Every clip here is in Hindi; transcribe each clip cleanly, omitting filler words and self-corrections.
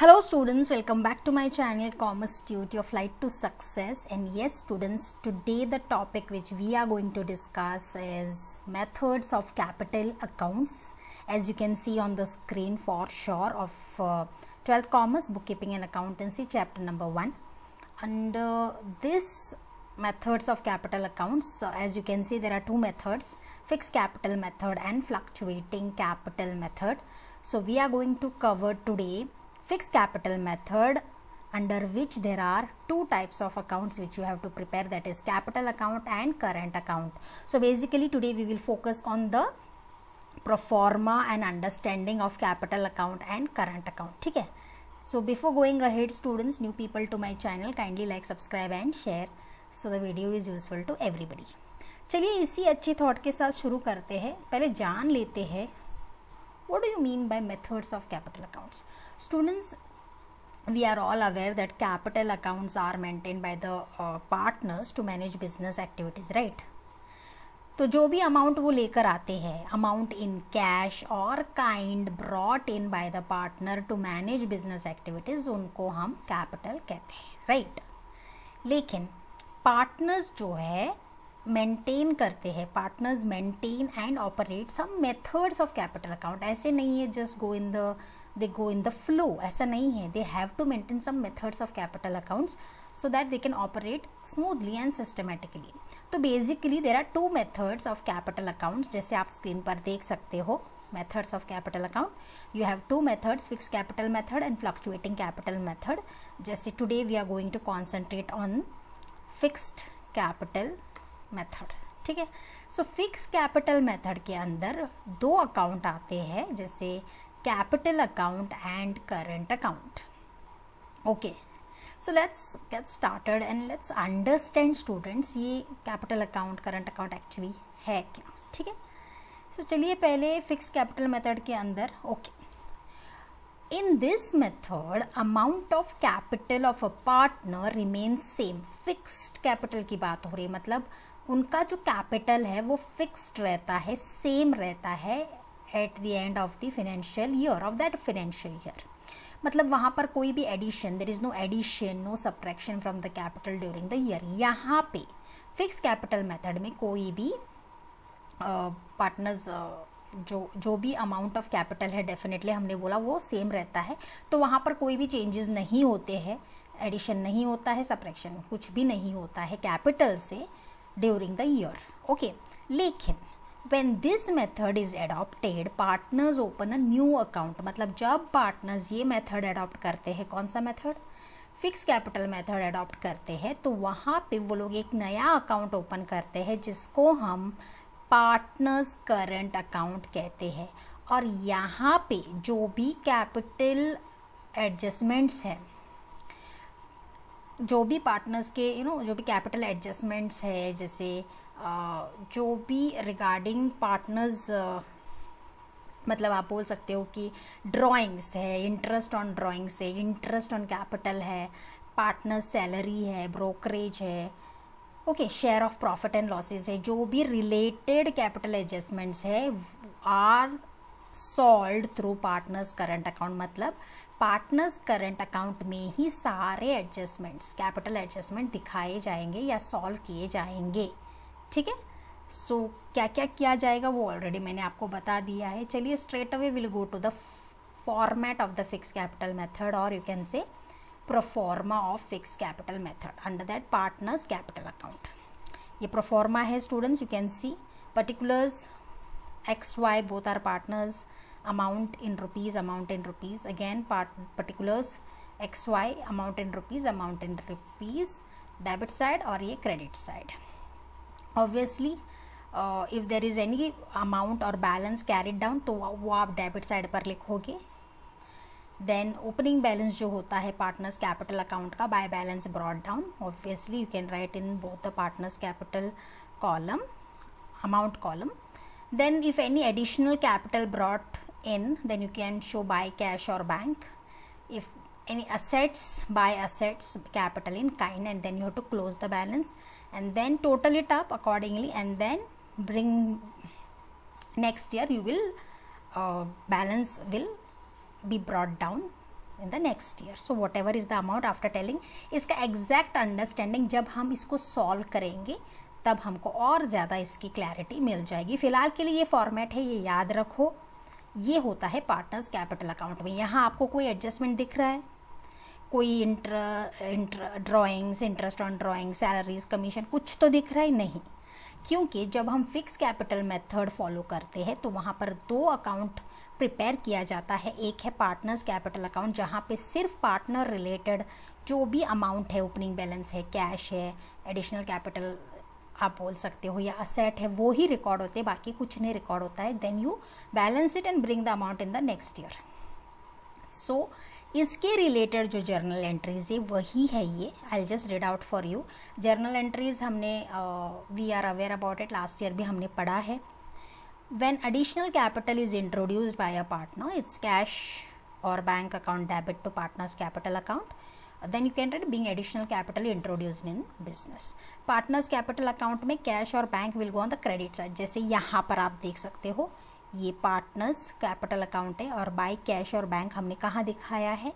Hello students, welcome back to my channel Commerce Tutor Flight to Success. And yes students, today the topic which we are going to discuss is methods of capital accounts, as you can see on the screen for sure, of 12th Commerce Bookkeeping and Accountancy chapter number 1. Under this methods of capital accounts, as you can see there are two methods, fixed capital method and fluctuating capital method. So we are going to cover today fixed capital method, under which there are two types of accounts which you have to prepare, that is capital account and current account. So basically today we will focus on the pro forma and understanding of capital account and current account. ठीक है. So before going ahead students, new people to my channel, kindly like, subscribe and share so the video is useful to everybody. चलिए इसी अच्छी थॉट के साथ शुरू करते हैं. पहले जान लेते हैं what do you mean by methods of capital accounts. Students, we are all aware that capital accounts are maintained by the partners to manage business activities, right? तो जो भी अमाउंट वो लेकर आते हैं, अमाउंट इन कैश और kind brought in by the partner to manage business activities, उनको हम कैपिटल कहते हैं, राइट? लेकिन पार्टनर्स जो है मेंटेन करते हैं, partners maintain and operate some methods of capital account. ऐसे नहीं है just they go in the flow, ऐसा नहीं है. They have to maintain some methods of capital accounts so that they can operate smoothly and systematically. तो basically there are two methods of capital accounts, जैसे आप स्क्रीन पर देख सकते हो. Methods of capital account, you have two methods, fix capital method and fluctuating capital method. जैसे today we are going to concentrate on fixed capital method, ठीक है. सो फिक्स कैपिटल मेथड के अंदर दो अकाउंट आते हैं, जैसे capital account and current account. Okay, so let's get started and let's understand students ये capital account, current account actually है क्या, ठीक है. सो चलिए पहले फिक्स कैपिटल मेथड के अंदर. Okay, in this method amount of capital of a partner remains same. fixed capital की बात हो रही है, मतलब उनका जो कैपिटल है वो फिक्स्ड रहता है, सेम रहता है at the end of the financial year, of that financial year. मतलब वहाँ पर कोई भी addition, there is no addition, no subtraction from the capital during the year. यहाँ पे फिक्स कैपिटल मेथड में कोई भी पार्टनर्स जो भी अमाउंट ऑफ कैपिटल है, डेफिनेटली हमने बोला वो सेम रहता है. तो वहाँ पर कोई भी चेंजेस नहीं होते हैं, एडिशन नहीं होता है, सब्ट्रैक्शन कुछ भी नहीं होता है कैपिटल से ड्यूरिंग द ईयर. ओके, लेकिन when this method is adopted, partners open a new account. मतलब जब पार्टनर्स ये मेथड अडॉप्ट करते हैं, कौन सा method, fix capital method adopt करते हैं, तो वहाँ पे वो लोग एक नया अकाउंट ओपन करते हैं जिसको हम पार्टनर्स करंट अकाउंट कहते हैं. और यहाँ पे जो भी कैपिटल एडजस्टमेंट्स हैं, जो भी पार्टनर्स के जो भी कैपिटल एडजस्टमेंट्स है, जैसे जो भी रिगार्डिंग पार्टनर्स, मतलब आप बोल सकते हो कि ड्राइंग्स है, इंटरेस्ट ऑन ड्राइंग्स है, इंटरेस्ट ऑन कैपिटल है, पार्टनर सैलरी है, ब्रोकरेज है, okay, share of profit and losses है, जो भी रिलेटेड कैपिटल एडजस्टमेंट्स है are solved through partners current account. मतलब पार्टनर्स करंट अकाउंट में ही सारे एडजस्टमेंट्स, कैपिटल एडजस्टमेंट दिखाए जाएंगे या सॉल्व किए जाएंगे, ठीक है. सो क्या क्या किया जाएगा वो ऑलरेडी मैंने आपको बता दिया है. चलिए straight away will go to the format of the fix capital method, और you can say pro forma of fixed capital method. Under that partners capital account, ये pro forma है students. You can see particulars XY both are partners, amount in rupees, amount in rupees, again particulars XY, amount in rupees, amount in rupees, debit side और ये credit side. Obviously if there is any amount or balance carried down तो वो आप debit side पर लिखोगे. देन ओपनिंग बैलेंस जो होता है पार्टनर्स कैपिटल अकाउंट का, by balance brought down, obviously you can write in both the partners capital column, amount column. Then if any additional capital brought in, then you can show by cash और bank. If any assets, buy assets, capital in kind, and then you have to close the balance and then total it up accordingly, and then bring next year you will balance will be brought down in the next year. So whatever is the amount after telling, इसका exact understanding जब हम इसको solve करेंगे तब हमको और ज़्यादा इसकी क्लैरिटी मिल जाएगी. फ़िलहाल के लिए ये फॉर्मेट है, ये याद रखो. ये होता है पार्टनर्स कैपिटल अकाउंट में. यहाँ आपको कोई एडजस्टमेंट दिख रहा है, कोई drawings, interest on drawing, salaries, commission, कुछ तो दिख रहा है नहीं. क्योंकि जब हम फिक्स कैपिटल मेथड फॉलो करते हैं तो वहाँ पर दो अकाउंट प्रिपेयर किया जाता है. एक है पार्टनर्स कैपिटल अकाउंट जहाँ पे सिर्फ पार्टनर रिलेटेड जो भी अमाउंट है, ओपनिंग बैलेंस है, कैश है, एडिशनल कैपिटल आप बोल सकते हो, या असेट है, वो ही रिकॉर्ड होते हैं, बाकी कुछ नहीं रिकॉर्ड होता है. Then you balance it and bring the amount in the next year. So इसके रिलेटेड जो जर्नल एंट्रीज है वही है ये. I just read out for you. Journal entries हमने we are aware about it, last year भी हमने पढ़ा है. When additional capital is introduced by a partner, it's cash और bank account debit to partners capital account. Then you can write being additional capital introduced in business. Partners capital account में कैश और bank will go on the credit side. जैसे यहाँ पर आप देख सकते हो ये पार्टनर्स कैपिटल अकाउंट है और बाय कैश और बैंक हमने कहाँ दिखाया है,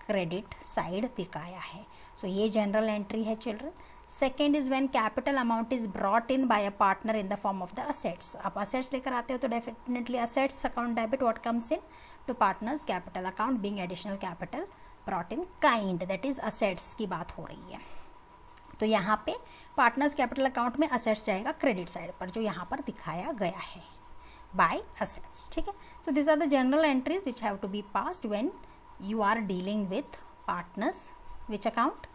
क्रेडिट साइड दिखाया है. सो ये जनरल एंट्री है children. Second is when capital amount is brought in by a partner in the form of the assets. आप असेट्स लेकर आते हो तो definitely assets account debit what comes in to partners capital account being additional capital brought in kind, that is assets की बात हो रही है. तो यहाँ पे पार्टनर्स कैपिटल अकाउंट में असेट्स जाएगा क्रेडिट साइड पर, जो यहाँ पर दिखाया गया है by assets. ठीक है. So these are the general entries which have to be passed when you are dealing with partners. Which account?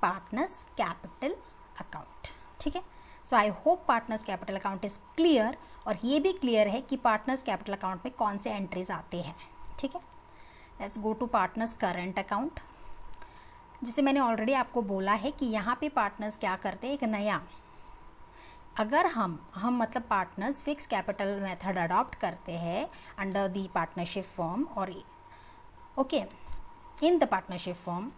Partners capital account. ठीक है. So I hope partners capital account is clear. और ये भी clear है कि partners capital account में कौन से entries आते हैं. ठीक है. Let's go to partners current account. जिसे मैंने ऑलरेडी आपको बोला है कि यहाँ पे पार्टनर्स क्या करते हैं, एक नया, अगर हम मतलब partners fix capital method adopt करते हैं अंडर द पार्टनरशिप फॉर्म और okay in the partnership form,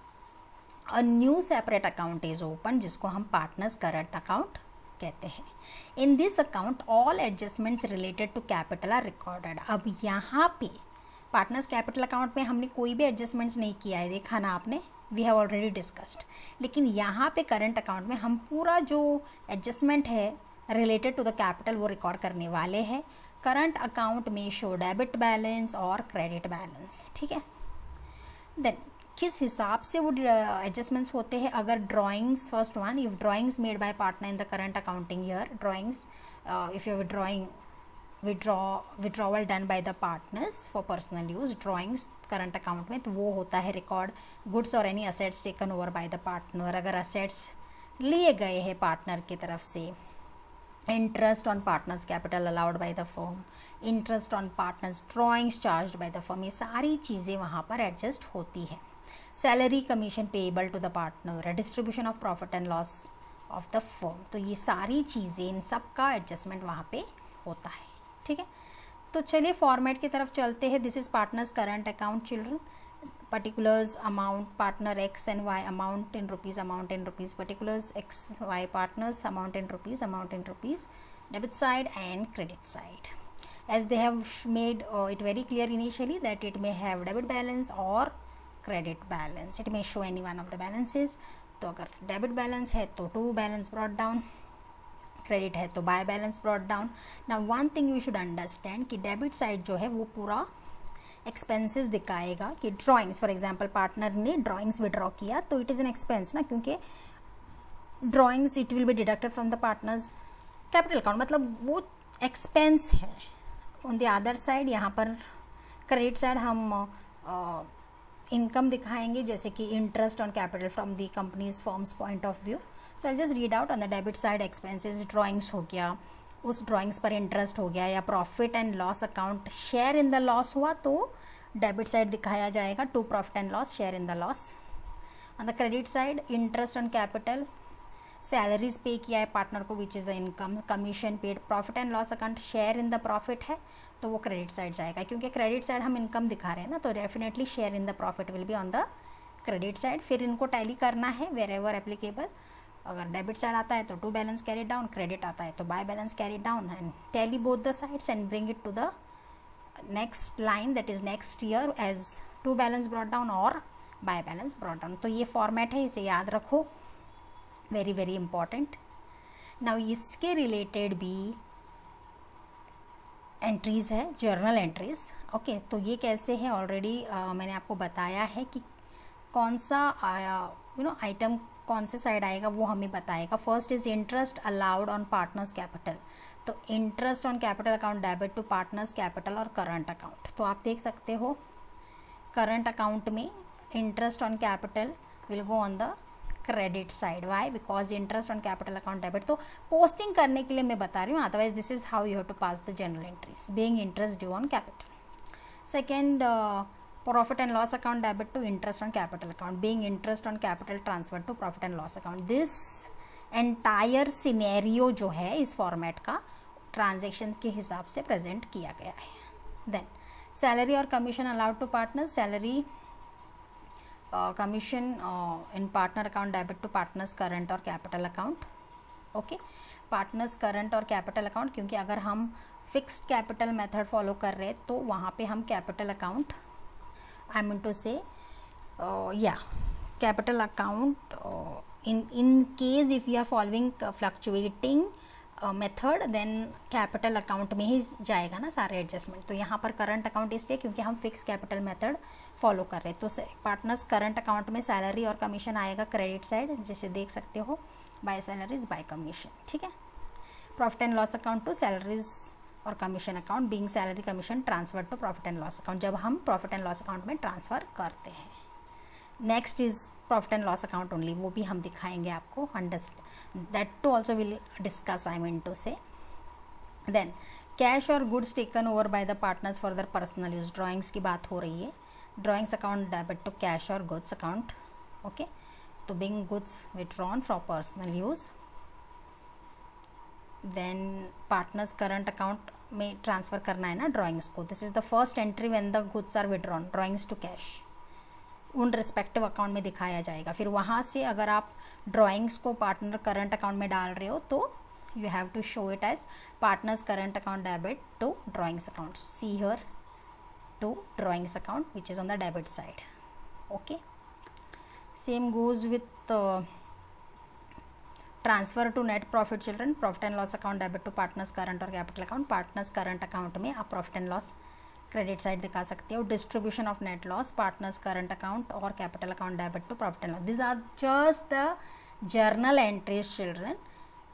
a new separate account is open जिसको हम पार्टनर्स करंट अकाउंट कहते हैं. In this account all adjustments related to capital are recorded. अब यहाँ पे पार्टनर्स कैपिटल अकाउंट में हमने कोई भी एडजस्टमेंट्स नहीं किया है, देखा ना आपने, वी हैव ऑलरेडी डिस्कस्ड. लेकिन यहाँ पे करंट अकाउंट में हम पूरा जो एडजस्टमेंट है रिलेटेड टू द कैपिटल वो रिकॉर्ड करने वाले हैं. करंट अकाउंट में शो डेबिट बैलेंस और क्रेडिट बैलेंस. ठीक है. देन किस हिसाब से वो एडजस्टमेंट्स होते हैं, अगर drawings, first one, if drawings made by partner in the current accounting year, drawings if you drawing withdrawal done by the partners for personal use, drawings current account में, तो वो होता है रिकॉर्ड. गुड्स और any assets taken over by the partner, अगर असेट्स लिए गए हैं पार्टनर की तरफ से. Interest on partners capital allowed by the firm, interest on partners drawings charge by the firm, ये सारी चीज़ें वहाँ पर एडजस्ट होती है. Salary commission payable to the partner, distribution of profit and loss of the firm, तो ये सारी चीज़ें, इन सब का एडजस्टमेंट वहाँ पे होता है. ठीक है. तो चलिए फॉर्मेट की तरफ चलते हैं. This is partners current account children. Particulars amount partner X and Y, amount in rupees, amount in rupees, particulars X Y partners, amount in rupees, amount in rupees, debit side and credit side. As they have made it very clear initially that it may have debit balance or credit balance. It may show any one of the balances. तो अगर डेबिट बैलेंस है तो to balance brought down, credit है तो by balance brought down. Now one thing you should understand कि डेबिट साइड जो है वो पूरा एक्सपेंसेस दिखाएगा. कि ड्राइंग्स, फॉर एग्जांपल पार्टनर ने ड्राइंग्स विड्रॉ किया तो इट इज़ एन एक्सपेंस ना, क्योंकि drawings it will be deducted from the partners capital account, मतलब वो एक्सपेंस है. ऑन द अदर साइड यहाँ पर क्रेडिट साइड हम इनकम दिखाएंगे, जैसे कि interest on capital from the companies firms point of view. So I just read out. On the debit side expenses, drawings हो गया, उस ड्राइंग्स पर इंटरेस्ट हो गया, या profit and loss account share in the loss हुआ तो डेबिट साइड दिखाया जाएगा, to profit and loss, share in the loss. On the credit side interest on capital, salaries पे किया है पार्टनर को which is income, commission paid, profit and loss account share in the profit है तो वो क्रेडिट साइड जाएगा, क्योंकि क्रेडिट साइड हम इनकम दिखा रहे हैं ना, तो definitely share in the profit will be on the credit side. फिर इनको टैली करना है वेर एवर एप्लीकेबल. अगर डेबिट साइड आता है तो to balance carry down, credit आता है तो by balance carry down, and tally both the sides and bring it to the next line, that is next year as to balance brought down और बाय बैलेंस ब्रॉट डाउन। तो ये फॉर्मेट है, इसे याद रखो, वेरी वेरी इंपॉर्टेंट। नाउ इसके रिलेटेड भी एंट्रीज है, जर्नल एंट्रीज। ओके, तो ये कैसे है ऑलरेडी मैंने आपको बताया है कि कौन सा आइटम कौन से साइड आएगा वो हमें बताएगा। First is interest allowed on partners capital. तो interest on capital account debit to partners capital और करंट अकाउंट। तो आप देख सकते हो करंट अकाउंट में interest on capital will go on the credit side. Why? Because interest on capital account debit. तो पोस्टिंग करने के लिए मैं बता रही हूँ, otherwise this is how you have to pass the journal entries, being interest due on capital. Second, profit and loss account debit to interest on capital account, being interest on capital transferred to profit and loss account. This entire scenario जो है इस फॉर्मेट का ट्रांजेक्शन के हिसाब से प्रेजेंट किया गया है। देन सैलरी और commission allowed to partner, salary commission in partner account debit to partners current और capital account. Okay, partners current और कैपिटल अकाउंट, क्योंकि अगर हम फिक्स्ड कैपिटल मेथड फॉलो कर रहे हैं तो वहाँ पे हम capital account, I mean to say capital account in case if you are following fluctuating method then capital account में ही जाएगा ना सारे एडजस्टमेंट। तो यहाँ पर करंट अकाउंट इसलिए क्योंकि हम फिक्स कैपिटल मेथड फॉलो कर रहे हैं। तो पार्टनर्स करंट अकाउंट में सैलरी और कमीशन आएगा क्रेडिट साइड, जैसे देख सकते हो बाय सैलरीज बाय कमीशन। ठीक है, profit and loss account to salaries और commission account, being salary commission transfer to profit and loss account, जब हम प्रॉफिट एंड लॉस अकाउंट में ट्रांसफ़र करते हैं। Next is profit and loss account only, वो भी हम दिखाएंगे आपको, understand that to also will discuss, I mean to say. Then cash और goods taken over by the partners for their personal use, drawings की बात हो रही है, drawings account debit to cash और गुड्स अकाउंट। ओके, तो being goods withdrawn for personal use. Then partners current account में ट्रांसफ़र करना है ना ड्राइंग्स को, this is the first entry when the goods are withdrawn, drawings to cash उन रिस्पेक्टिव अकाउंट में दिखाया जाएगा। फिर वहाँ से अगर आप ड्राइंग्स को पार्टनर करंट अकाउंट में डाल रहे हो तो you have to show it as partners current account debit to drawings account, see here to drawings account which is on the debit side. Okay, same goes with transfer to net profit children, profit and loss account debit to partners current और capital account. Partners current account में आप profit and loss credit side दिखा सकते हो। Distribution of net loss, partners current account और capital account debit to profit and loss. This are just the journal entries children.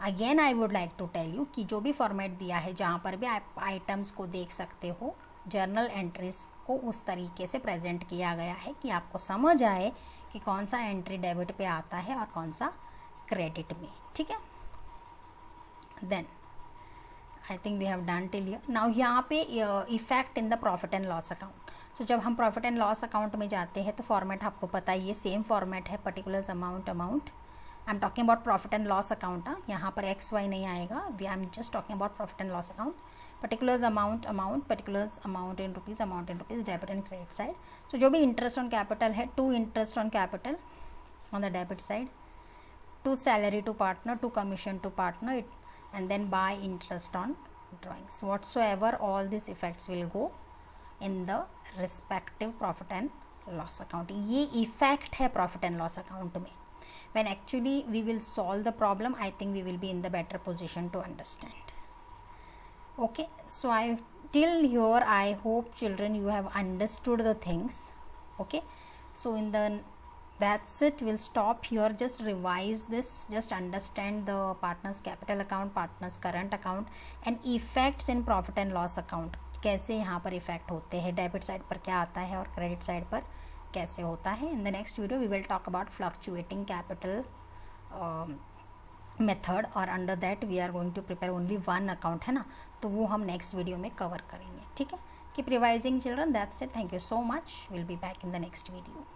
Again I would like to tell you कि जो भी फॉर्मेट दिया है, जहाँ पर भी आप आइटम्स को देख सकते हो, जर्नल एंट्रीज को उस तरीके से प्रेजेंट किया गया है कि आपको समझ आए कि कौन सा एंट्री डेबिट पे आता है और कौन सा क्रेडिट में। ठीक है, then I think we have done till here. Now यहाँ पे effect in the profit and loss account. So जब हम प्रॉफिट एंड लॉस अकाउंट में जाते हैं तो फॉर्मेट आपको पता ही है, सेम फॉर्मेट है, particulars amount I am talking about profit and loss account. यहाँ पर एक्स वाई नहीं आएगा, we I am just talking about profit and loss account. Particulars amount particulars amount in rupees debit and credit side. So जो भी इंटरेस्ट ऑन कैपिटल है, to interest on capital on the debit side, to salary to partner, to commission to partner, and then by interest on drawings. Whatsoever, all these effects will go in the respective profit and loss account. ये effect है profit and loss account में. When actually we will solve the problem, I think we will be in the better position to understand. Okay, so till here I hope children you have understood the things. Okay, so that's it, we'll stop here. Just revise this, just understand the partners capital account, partners current account and effects in profit and loss account. कैसे यहाँ पर इफेक्ट होते हैं, डेबिट साइड पर क्या आता है और क्रेडिट साइड पर कैसे होता है। In the next video we will talk about fluctuating capital method, और under that we are going to prepare only one account, है ना, तो वो हम नेक्स्ट वीडियो में कवर करेंगे। ठीक है, keep revising children, that's it, thank you so much, will be back in the next video.